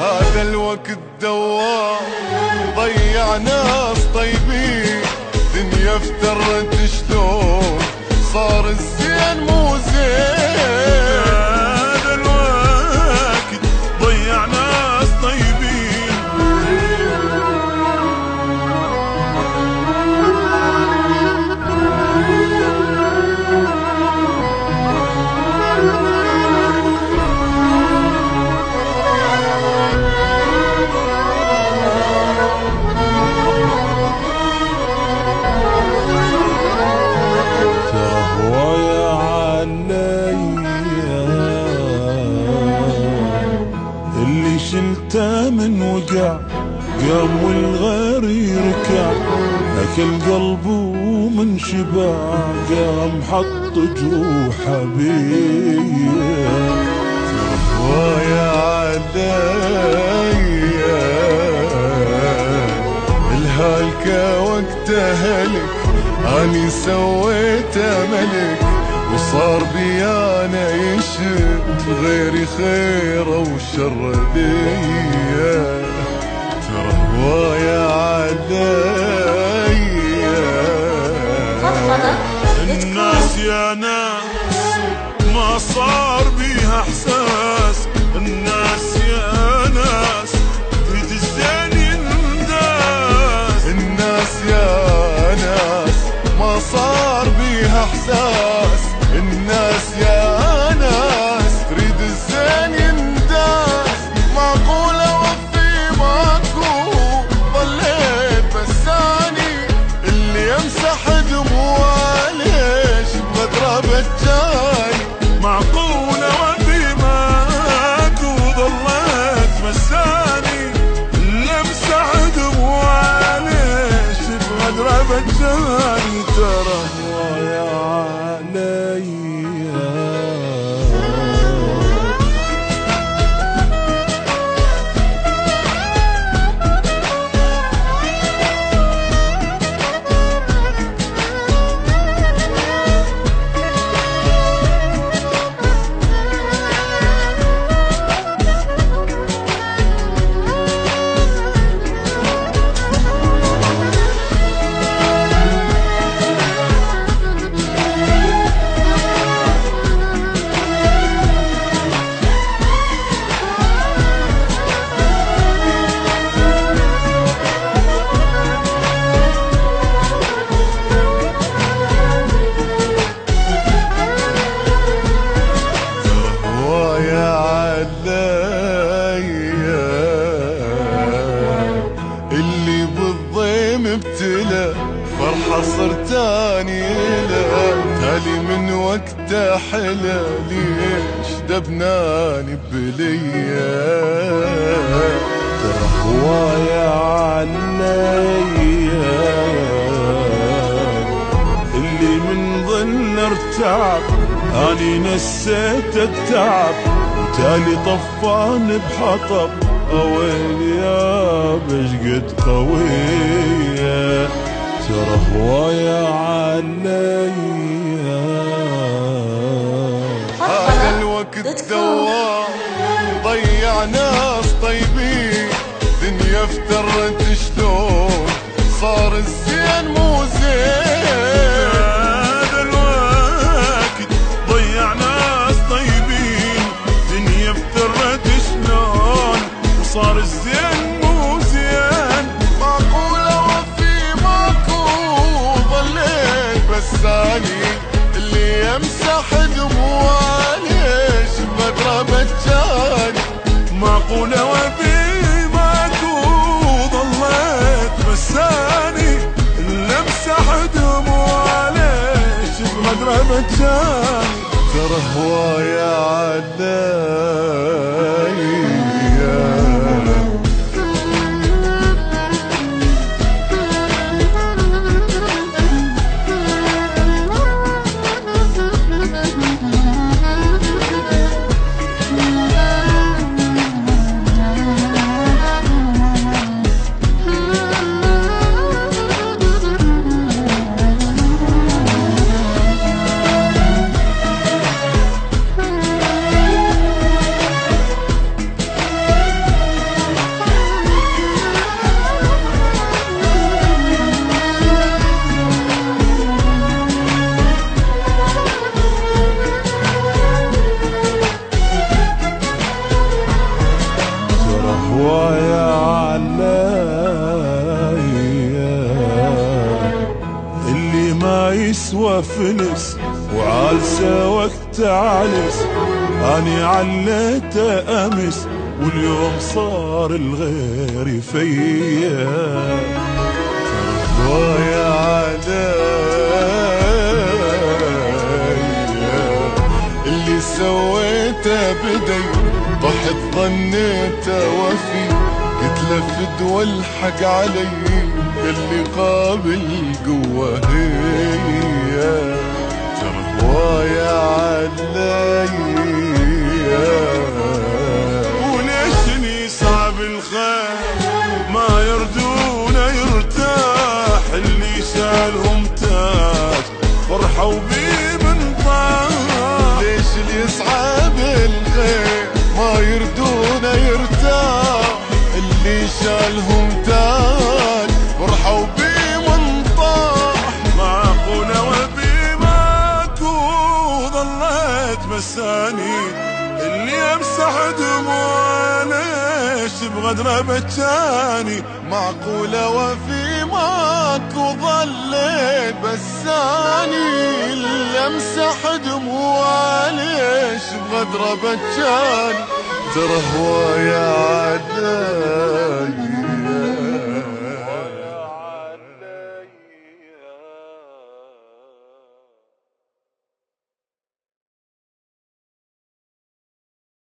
هذا الوقت دوار ضيع ناس طيبين، دنيا افترت شلون صار الزين مو زين. هذا الوقت ضيع ناس طيبين، شلته من وقع قام والغير يركع، أكل قلبه من شبع قام حط جروحه بيا. ويا عليا الهالكة وقت هلك اني سويته ملك، وصار بيانا يشد غيري خيره وشر ليا. ترى هوايا عليا الناس يا ناس ما صار بيها احساس، الناس يا ناس تريد الزين ينداس، الناس يا ناس ما صار بيها احساس، الناس يا ناس تريد الزين ينداس. معقول اوفي ماكو ضليت بساني اللي يمسح دموعه ليش بمضربة جاي. معقول اوفي ماكو ضليت بساني اللي يمسح دموعه ليش بمضربة جاي. ترى ويا علي اللي بالضيم ابتلى فرحة صرتاني له، تالي من وقته حلى ليش دبناني بليا. ترى هوايا عليا اللي من ظن ارتعب اني نسيت التعب، وتالي طفاني بحطب اويل يا بشقد قوية. ترى هوايا عليا هذا الوقت دوار ضيع ناس طيبين، دنيا افترت شلون صار الزين مو زين. هذا الوقت ضيع ناس طيبين، دنيا افترت شلون وصار الزين مو زين. معقول اوفي ماكو ضليت بساني اللي يمسح دموعه ليش بمضربة جاني. معقول اوفي ماكو ضليت بساني اللي امسح دموعه ليش بمضربة جاني. ترى هوايا عليا فنس وعالسه وقت عالس، اني عليته امس واليوم صار الغير فيا. ضايع علي اللي سويته بدي، رحت ظنيته وفي، قلت له فدوى الحق علي، اللي قابل قوة هي. ضايع علي وليشني صعب الخير ما يردون يرتاح، اللي شالهم تاج فرحوا بيه من طاح. ليش اللي يسعى بالخير ما يردون يرتاح، اللي شالهم تاج فرحوا بيه من طاح. معقولة وبي ماكو ظليت مساني، اللي امسح دموع ليش بغدره بجاني. معقولة وفي ماكو ظليت بساني، اللي امسح دموع ليش بغدره بجاني. ترى هواية عداي